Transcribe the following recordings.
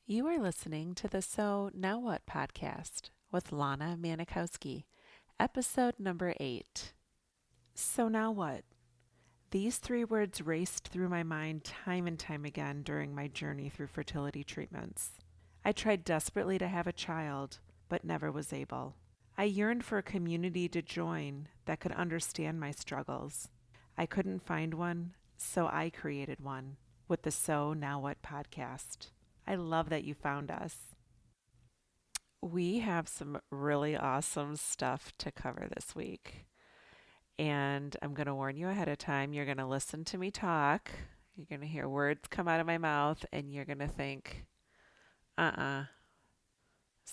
You are listening to the So Now What podcast with Lana Manikowski, episode number 8. So now what? These three words raced through my mind time and time again during my journey through fertility treatments. I tried desperately to have a child, but never was able. I yearned for a community to join that could understand my struggles. I couldn't find one, so I created one with the So Now What podcast. I love that you found us. We have some really awesome stuff to cover this week. And I'm going to warn you ahead of time. You're going to listen to me talk. You're going to hear words come out of my mouth, and you're going to think, this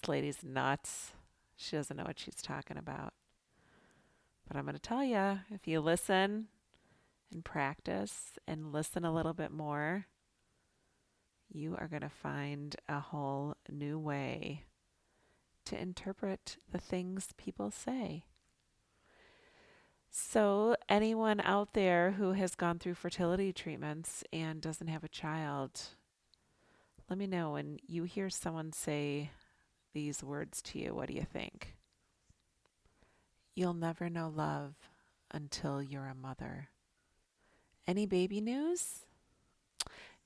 lady's nuts. She doesn't know what she's talking about. But I'm going to tell you, if you listen and practice and listen a little bit more, you are going to find a whole new way to interpret the things people say. So, anyone out there who has gone through fertility treatments and doesn't have a child, let me know when you hear someone say these words to you. What do you think? You'll never know love until you're a mother. Any baby news?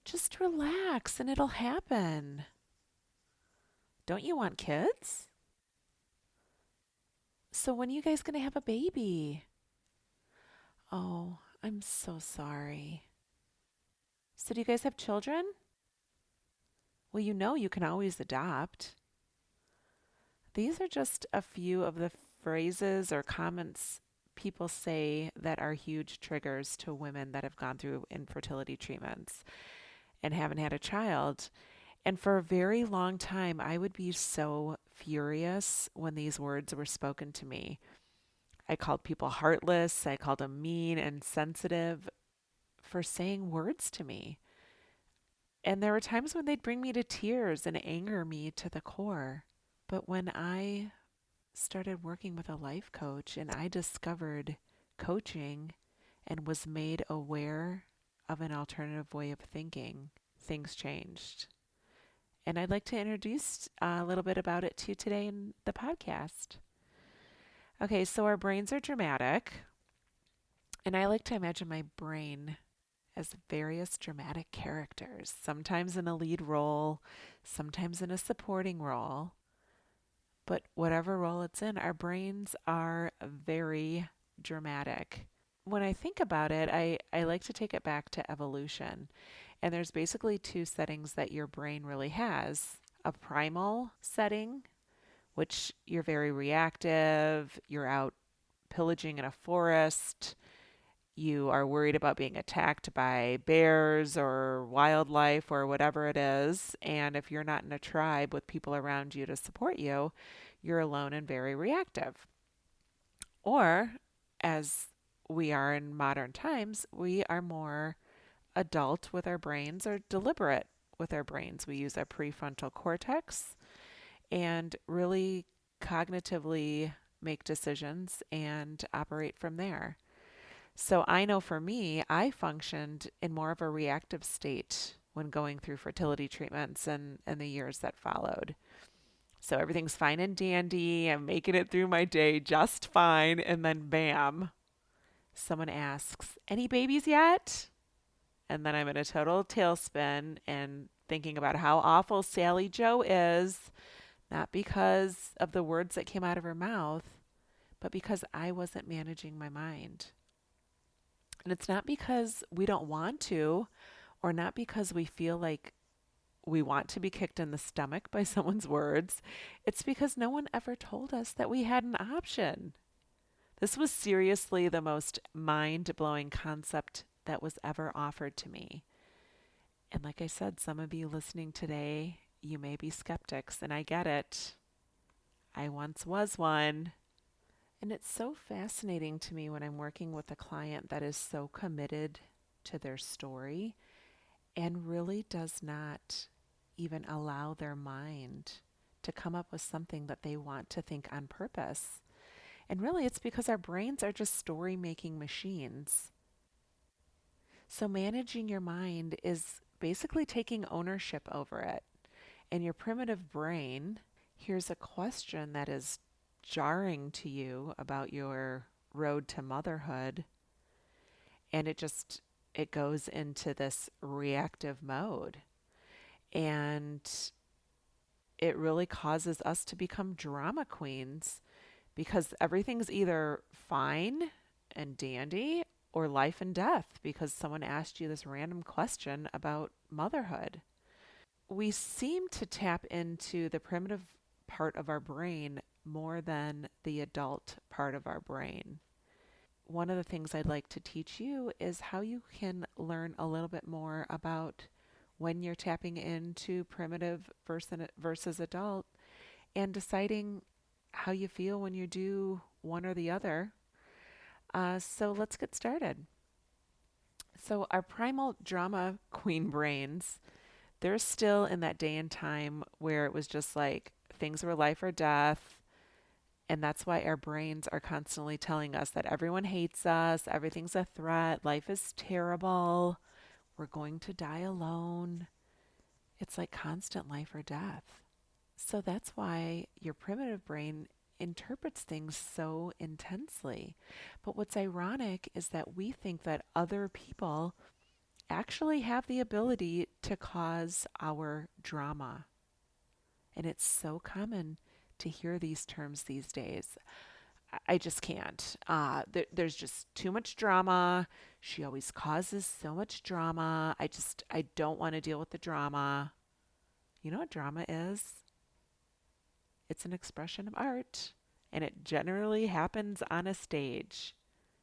Just relax and it'll happen. Don't you want kids? So, when are you guys going to have a baby? Oh, I'm so sorry. So, do you guys have children? Well, you know you can always adopt. These are just a few of the phrases or comments people say that are huge triggers to women that have gone through infertility treatments and haven't had a child. And for a very long time, I would be so furious when these words were spoken to me. I called people heartless, I called them mean and insensitive for saying words to me. And there were times when they'd bring me to tears and anger me to the core. But when I started working with a life coach and I discovered coaching and was made aware of an alternative way of thinking, things changed. And I'd like to introduce a little bit about it to you today in the podcast. Okay, so our brains are dramatic, and I like to imagine my brain as various dramatic characters, sometimes in a lead role, sometimes in a supporting role. But whatever role it's in, our brains are very dramatic. When I think about it, I like to take it back to evolution. And there's basically two settings that your brain really has: a primal setting, which you're very reactive, you're out pillaging in a forest, you are worried about being attacked by bears or wildlife or whatever it is. And if you're not in a tribe with people around you to support you, you're alone and very reactive. Or, as we are in modern times, we are more adult with our brains or deliberate with our brains. We use our prefrontal cortex and really cognitively make decisions and operate from there. So I know for me, I functioned in more of a reactive state when going through fertility treatments and the years that followed. So everything's fine and dandy. I'm making it through my day just fine. And then bam, someone asks, any babies yet? And then I'm in a total tailspin and thinking about how awful Sally Joe is, not because of the words that came out of her mouth, but because I wasn't managing my mind. And it's not because we don't want to, or not because we feel like we want to be kicked in the stomach by someone's words. It's because no one ever told us that we had an option. This was seriously the most mind blowing concept that was ever offered to me. And like I said, some of you listening today, you may be skeptics, and I get it. I once was one. And it's so fascinating to me when I'm working with a client that is so committed to their story and really does not even allow their mind to come up with something that they want to think on purpose. And really, it's because our brains are just story making machines. So, managing your mind is basically taking ownership over it. And your primitive brain hears a question that is jarring to you about your road to motherhood, and it goes into this reactive mode. And it really causes us to become drama queens because everything's either fine and dandy or life and death because someone asked you this random question about motherhood. We seem to tap into the primitive part of our brain more than the adult part of our brain. One of the things I'd like to teach you is how you can learn a little bit more about when you're tapping into primitive versus adult and deciding how you feel when you do one or the other. So let's get started. So, our primal drama queen brains, they're still in that day and time where it was just like things were life or death. And that's why our brains are constantly telling us that everyone hates us, everything's a threat, life is terrible, we're going to die alone. It's like constant life or death. So that's why your primitive brain interprets things so intensely. But what's ironic is that we think that other people actually have the ability to cause our drama. And it's so common to hear these terms these days. I just can't. There's just too much drama. She always causes so much drama. I don't want to deal with the drama. You know what drama is? It's an expression of art, and it generally happens on a stage.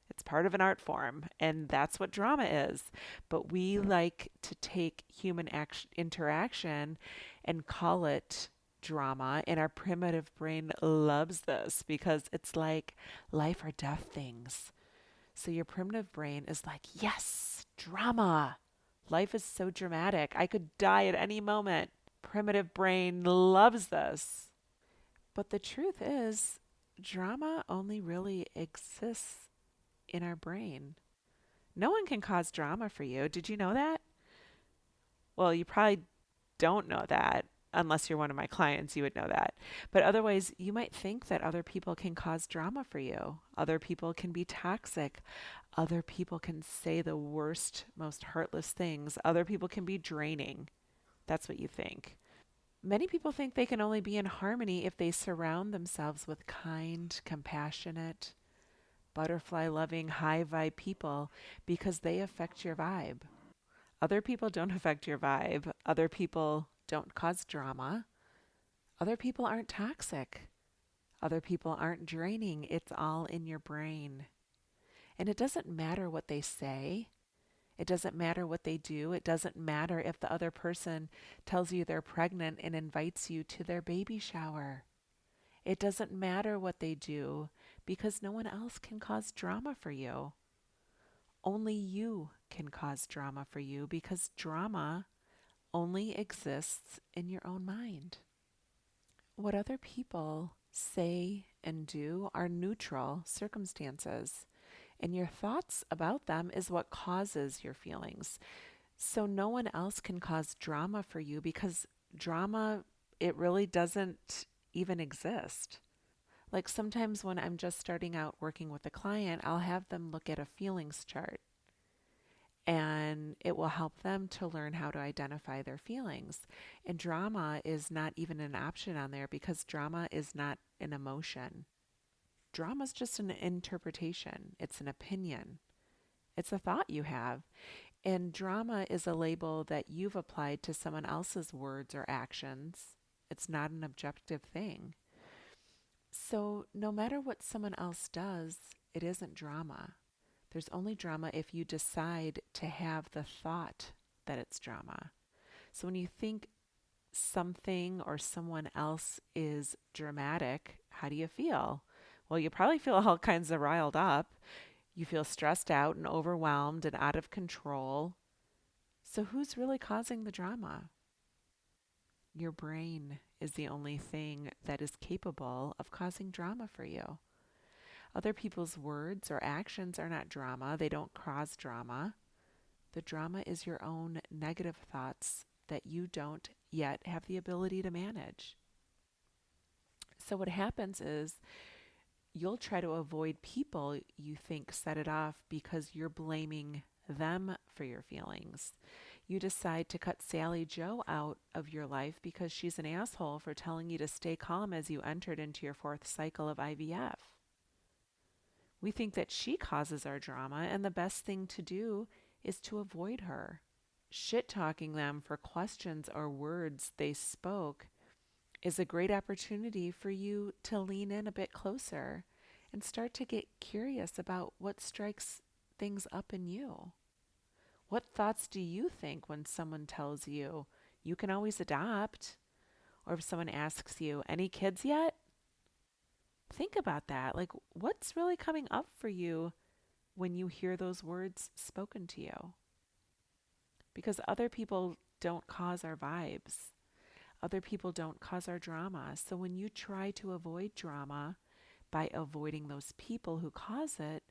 It's part of an art form, and that's what drama is. But we like to take human interaction and call it drama, and our primitive brain loves this because it's like life or death things. So your primitive brain is like, yes, drama. Life is so dramatic. I could die at any moment. Primitive brain loves this. But the truth is, drama only really exists in our brain. No one can cause drama for you. Did you know that? Well, you probably don't know that. Unless you're one of my clients, you would know that. But otherwise, you might think that other people can cause drama for you. Other people can be toxic. Other people can say the worst, most heartless things. Other people can be draining. That's what you think. Many people think they can only be in harmony if they surround themselves with kind, compassionate, butterfly loving, high vibe people because they affect your vibe. Other people don't affect your vibe. Other people don't cause drama. Other people aren't toxic. Other people aren't draining. It's all in your brain. And it doesn't matter what they say. It doesn't matter what they do. It doesn't matter if the other person tells you they're pregnant and invites you to their baby shower. It doesn't matter what they do because no one else can cause drama for you. Only you can cause drama for you because drama only exists in your own mind. What other people say and do are neutral circumstances, and your thoughts about them is what causes your feelings. So no one else can cause drama for you because drama, it really doesn't even exist. Like sometimes when I'm just starting out working with a client, I'll have them look at a feelings chart and it will help them to learn how to identify their feelings. And drama is not even an option on there because drama is not an emotion. Drama is just an interpretation, it's an opinion, it's a thought you have. And drama is a label that you've applied to someone else's words or actions. It's not an objective thing. So, no matter what someone else does, it isn't drama. There's only drama if you decide to have the thought that it's drama. So, when you think something or someone else is dramatic, how do you feel? Well, you probably feel all kinds of riled up. You feel stressed out and overwhelmed and out of control. So, who's really causing the drama? Your brain is the only thing that is capable of causing drama for you. Other people's words or actions are not drama, they don't cause drama. The drama is your own negative thoughts that you don't yet have the ability to manage. So what happens is you'll try to avoid people you think set it off because you're blaming them for your feelings. You decide to cut Sally Joe out of your life because she's an asshole for telling you to stay calm as you entered into your fourth cycle of IVF. We think that she causes our drama, and the best thing to do is to avoid her. Shit talking them for questions or words they spoke is a great opportunity for you to lean in a bit closer and start to get curious about what strikes things up in you. What thoughts do you think when someone tells you you can always adopt? Or if someone asks you, any kids yet? Think about that. Like, what's really coming up for you when you hear those words spoken to you? Because other people don't cause our vibes. Other people don't cause our drama. So when you try to avoid drama by avoiding those people who cause it,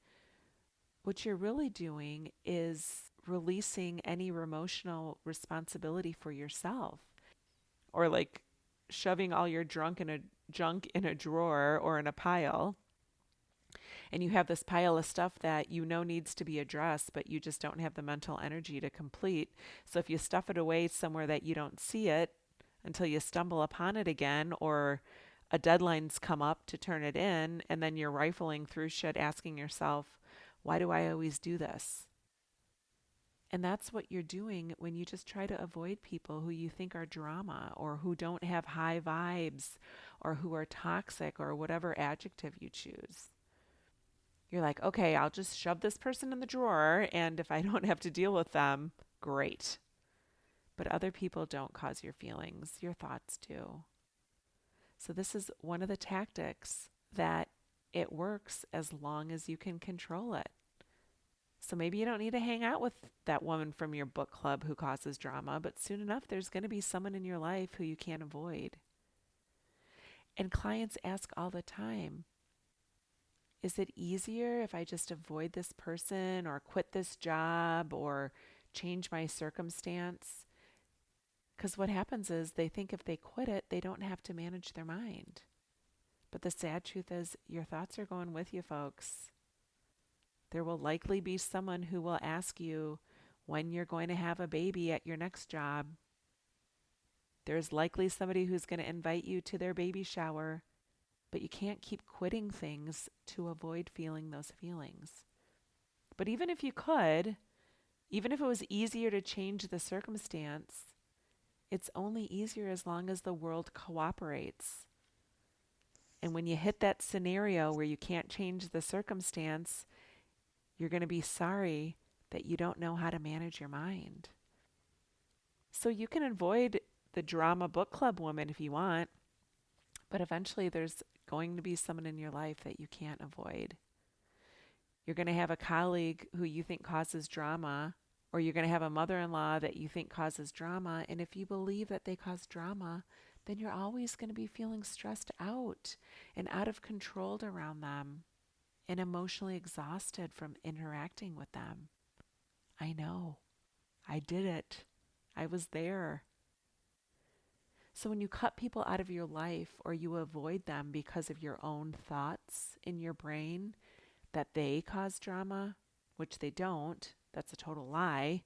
what you're really doing is releasing any emotional responsibility for yourself. Or like shoving all your junk in a drawer or in a pile, and you have this pile of stuff that you know needs to be addressed, but you just don't have the mental energy to complete. So if you stuff it away somewhere that you don't see it until you stumble upon it again, or a deadline's come up to turn it in, and then you're rifling through shit asking yourself, why do I always do this? And that's what you're doing when you just try to avoid people who you think are drama or who don't have high vibes or who are toxic or whatever adjective you choose. You're like, okay, I'll just shove this person in the drawer, and if I don't have to deal with them, great. But other people don't cause your feelings, your thoughts do. So, this is one of the tactics that it works as long as you can control it. So maybe you don't need to hang out with that woman from your book club who causes drama, but soon enough, there's going to be someone in your life who you can't avoid. And clients ask all the time, is it easier if I just avoid this person or quit this job or change my circumstance? Because what happens is they think if they quit it, they don't have to manage their mind. But the sad truth is, your thoughts are going with you, folks. There will likely be someone who will ask you when you're going to have a baby at your next job. There's likely somebody who's going to invite you to their baby shower, but you can't keep quitting things to avoid feeling those feelings. But even if you could, even if it was easier to change the circumstance, it's only easier as long as the world cooperates. And when you hit that scenario where you can't change the circumstance, you're going to be sorry that you don't know how to manage your mind. So you can avoid the drama book club woman if you want, but eventually there's going to be someone in your life that you can't avoid. You're going to have a colleague who you think causes drama, or you're going to have a mother-in-law that you think causes drama, and if you believe that they cause drama, then you're always going to be feeling stressed out and out of control around them and emotionally exhausted from interacting with them. I know. I did it. I was there. So when you cut people out of your life or you avoid them because of your own thoughts in your brain that they cause drama, which they don't, that's a total lie.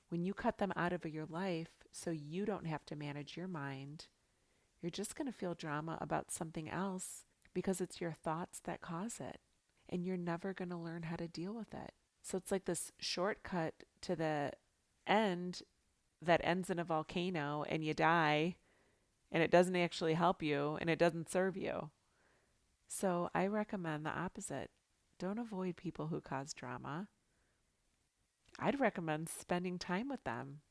When you cut them out of your life so you don't have to manage your mind, you're just going to feel drama about something else because it's your thoughts that cause it. And you're never going to learn how to deal with it. So it's like this shortcut to the end that ends in a volcano and you die and it doesn't actually help you and it doesn't serve you. So I recommend the opposite. Don't avoid people who cause drama. I'd recommend spending time with them.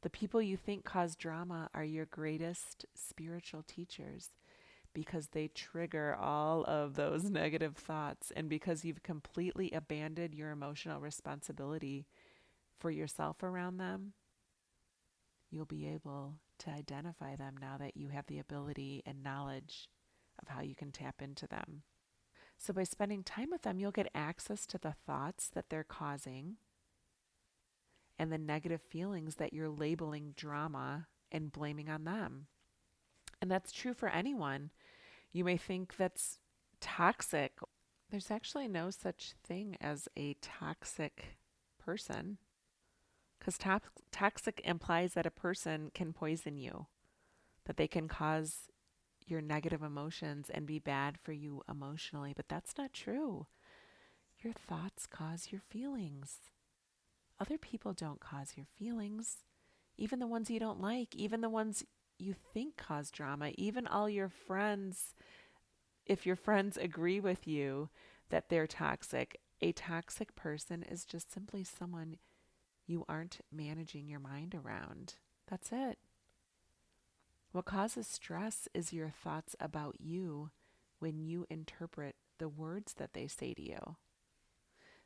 The people you think cause drama are your greatest spiritual teachers because they trigger all of those negative thoughts and because you've completely abandoned your emotional responsibility for yourself around them. You'll be able to identify them now that you have the ability and knowledge of how you can tap into them. So by spending time with them, you'll get access to the thoughts that they're causing and the negative feelings that you're labeling drama and blaming on them. And that's true for anyone. You may think that's toxic. There's actually no such thing as a toxic person because toxic implies that a person can poison you, that they can cause your negative emotions and be bad for you emotionally. But that's not true. Your thoughts cause your feelings. Other people don't cause your feelings. Even the ones you don't like, even the ones you think cause drama, even all your friends, if your friends agree with you that they're toxic, a toxic person is just simply someone you aren't managing your mind around. That's it. What causes stress is your thoughts about you when you interpret the words that they say to you.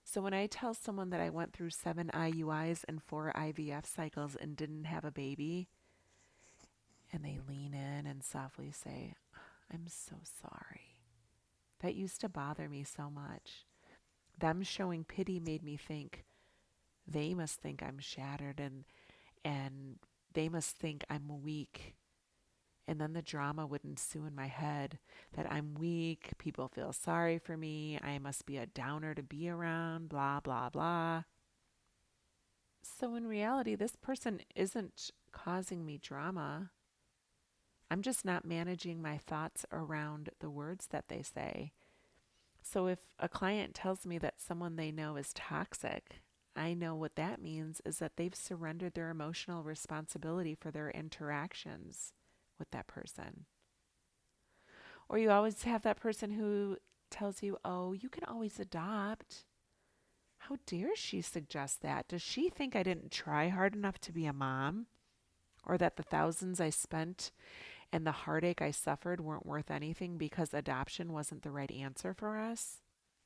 So when I tell someone that I went through 7 IUIs and 4 IVF cycles and didn't have a baby, and they lean in and softly say, I'm so sorry. That used to bother me so much. Them showing pity made me think they must think I'm shattered and they must think I'm weak. And then the drama would ensue in my head that I'm weak, people feel sorry for me, I must be a downer to be around, blah, blah, blah. So in reality, this person isn't causing me drama. I'm just not managing my thoughts around the words that they say. So if a client tells me that someone they know is toxic, I know what that means is that they've surrendered their emotional responsibility for their interactions with that person. Or you always have that person who tells you, oh, you can always adopt. How dare she suggest that? Does she think I didn't try hard enough to be a mom? Or that the thousands I spent and the heartache I suffered weren't worth anything because adoption wasn't the right answer for us?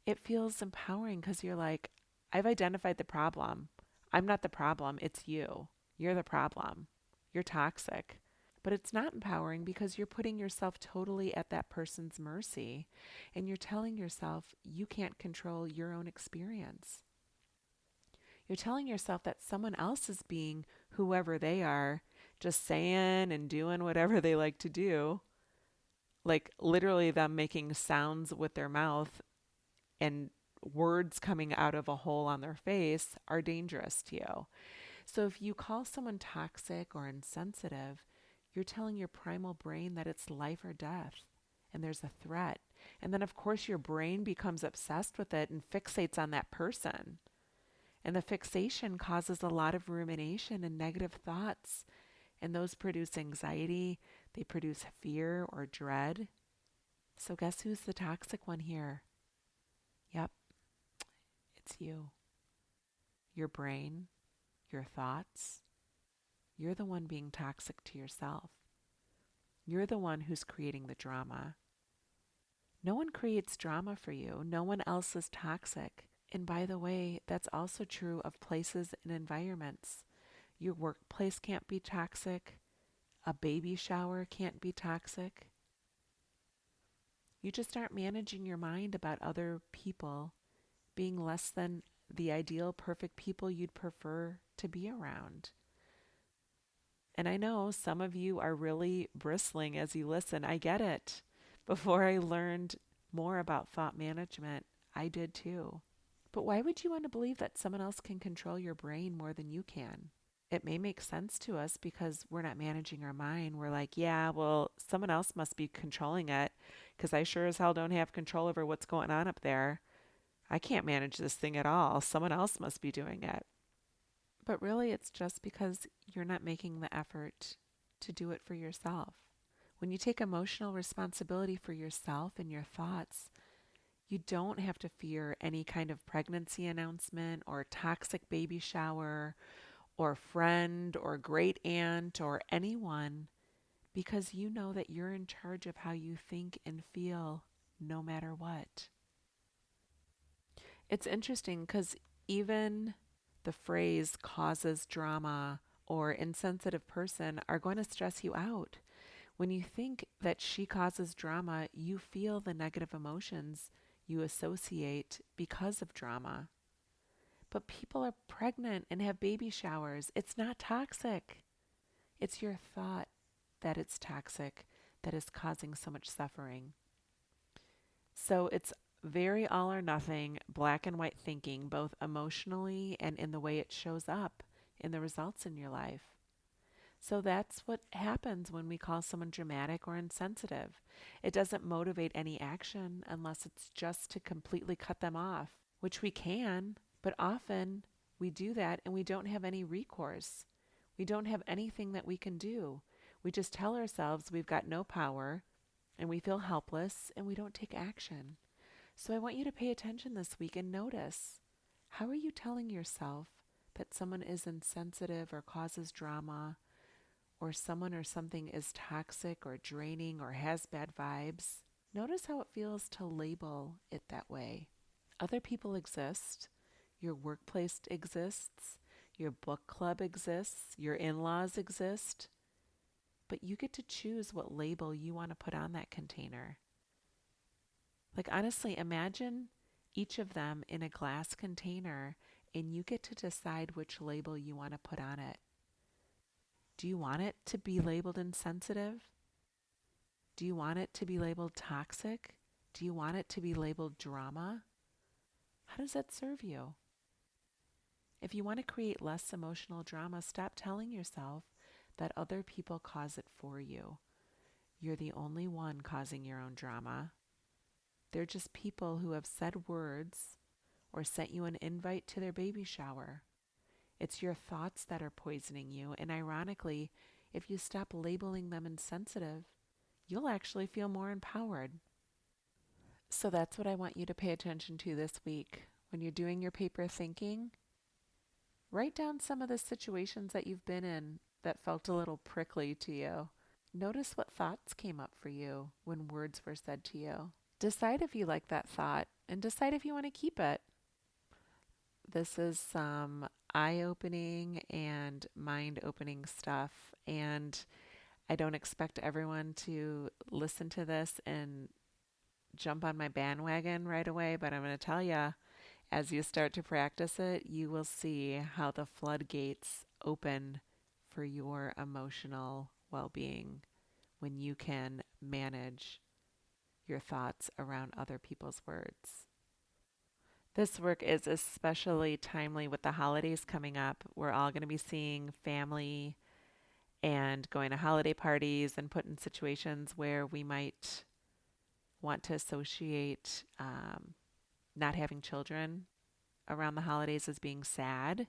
It feels empowering because you're like, I've identified the problem. I'm not the problem, it's you. You're the problem. You're toxic. But it's not empowering because you're putting yourself totally at that person's mercy and you're telling yourself you can't control your own experience. You're telling yourself that someone else is being whoever they are, just saying and doing whatever they like to do, like literally them making sounds with their mouth and words coming out of a hole on their face are dangerous to you. So if you call someone toxic or insensitive, you're telling your primal brain that it's life or death and there's a threat. And then, of course, your brain becomes obsessed with it and fixates on that person. And the fixation causes a lot of rumination and negative thoughts. And those produce anxiety, they produce fear or dread. So, guess who's the toxic one here? Yep, it's you. Your brain, your thoughts. You're the one being toxic to yourself. You're the one who's creating the drama. No one creates drama for you. No one else is toxic. And by the way, that's also true of places and environments. Your workplace can't be toxic. A baby shower can't be toxic. You just aren't managing your mind about other people being less than the ideal perfect people you'd prefer to be around. And I know some of you are really bristling as you listen. I get it. Before I learned more about thought management, I did too. But why would you want to believe that someone else can control your brain more than you can? It may make sense to us because we're not managing our mind. We're like, yeah, well, someone else must be controlling it because I sure as hell don't have control over what's going on up there. I can't manage this thing at all. Someone else must be doing it. But really, it's just because you're not making the effort to do it for yourself. When you take emotional responsibility for yourself and your thoughts, you don't have to fear any kind of pregnancy announcement or toxic baby shower or friend or great aunt or anyone because you know that you're in charge of how you think and feel no matter what. It's interesting because even the phrase causes drama or insensitive person are going to stress you out. When you think that she causes drama, you feel the negative emotions you associate because of drama. But people are pregnant and have baby showers. It's not toxic. It's your thought that it's toxic that is causing so much suffering. So it's very all or nothing, black and white thinking, both emotionally and in the way it shows up in the results in your life. So that's what happens when we call someone dramatic or insensitive. It doesn't motivate any action unless it's just to completely cut them off, which we can, but often we do that and we don't have any recourse. We don't have anything that we can do. We just tell ourselves we've got no power and we feel helpless and we don't take action. So I want you to pay attention this week and notice, how are you telling yourself that someone is insensitive or causes drama, or someone or something is toxic or draining or has bad vibes? Notice how it feels to label it that way. Other people exist. Your workplace exists. Your book club exists. Your in laws exist. But you get to choose what label you want to put on that container. Like, honestly, imagine each of them in a glass container and you get to decide which label you want to put on it. Do you want it to be labeled insensitive? Do you want it to be labeled toxic? Do you want it to be labeled drama? How does that serve you? If you want to create less emotional drama, stop telling yourself that other people cause it for you. You're the only one causing your own drama. They're just people who have said words or sent you an invite to their baby shower. It's your thoughts that are poisoning you, and ironically, if you stop labeling them insensitive, you'll actually feel more empowered. So that's what I want you to pay attention to this week. When you're doing your paper thinking, write down some of the situations that you've been in that felt a little prickly to you. Notice what thoughts came up for you when words were said to you. Decide if you like that thought and decide if you want to keep it. This is some eye opening and mind opening stuff. And I don't expect everyone to listen to this and jump on my bandwagon right away, but I'm going to tell you, as you start to practice it, you will see how the floodgates open for your emotional well being when you can manage your thoughts around other people's words. This work is especially timely with the holidays coming up. We're all going to be seeing family and going to holiday parties and put in situations where we might want to associate not having children around the holidays as being sad,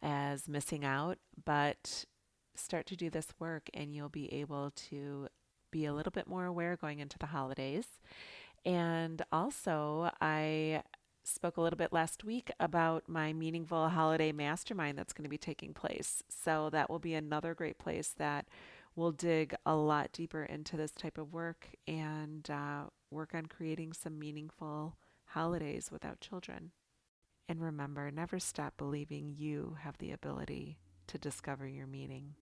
as missing out, but start to do this work and you'll be able to be a little bit more aware going into the holidays. And also, I spoke a little bit last week about my meaningful holiday mastermind that's going to be taking place. So that will be another great place that will dig a lot deeper into this type of work and work on creating some meaningful holidays without children. And remember, never stop believing you have the ability to discover your meaning.